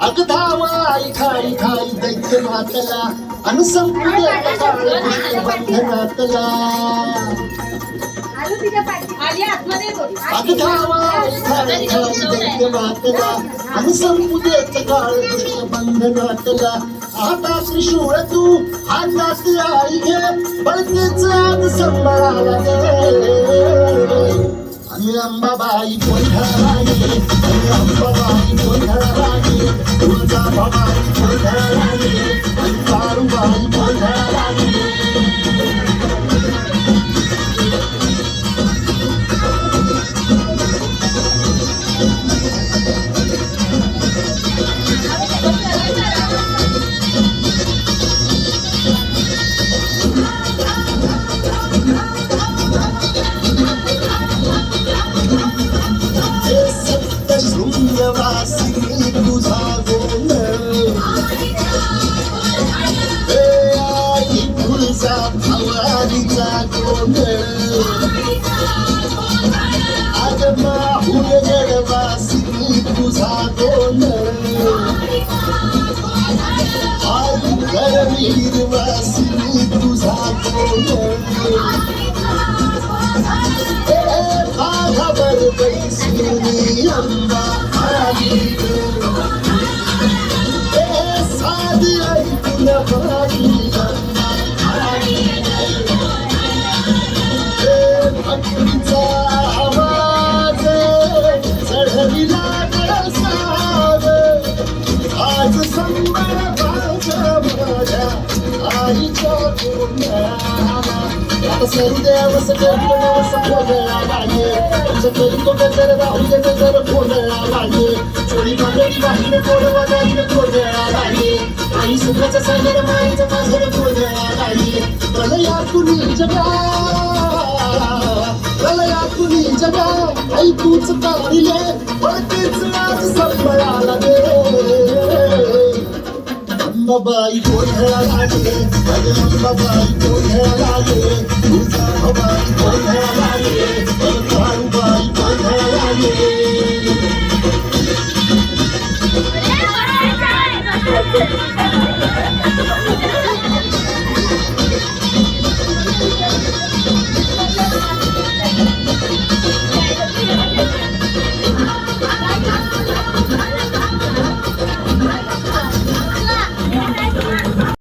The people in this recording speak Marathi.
अग धावाई खाई खाई दैत्य मातला अन संपूर्ण काळ बंधनातला अग धावाई खाई खाई दैत्य मातला अन संपूर्ण काळ बंधनातला आता त्रिशूळ तू हातात आई घे बळतेच आज सांभाळायला दे आणि अंबाबाई गोंधळाली अंबाबाई गोंधळाली तुळजाभवानी गोंधळाली आणि काळूबाई गोंधळाली शृंगवासिनी तुझा गोंधळ आई तुळजा भवानीचा गोंधळ आज माहूल जडवासिनी तुझा गोंधळ आई करवीरवासिनी तुझा गोंधळ भागावर बैसली अंबा साधी ऐकून भागी भक्तीचा आवाज चढविला साग आज संबळ माझ्या आईच्या गोंधळाला आता सरुदेव सगळं गोंधळा लागे सगळी तो गजर राहून गजर गोंधळा लागे चोरी बांधणी बाहेर गोडवा जाईल गोंधळा लागे आई सुखाचा सागर माईचा माझर गोंधळा लागे प्रलया कुणी जगा आई तूच काढले पळतेच आज सांभाळायला दे अंबाबाई गोंधळा लागे अंबाबाई गोंधळा लागे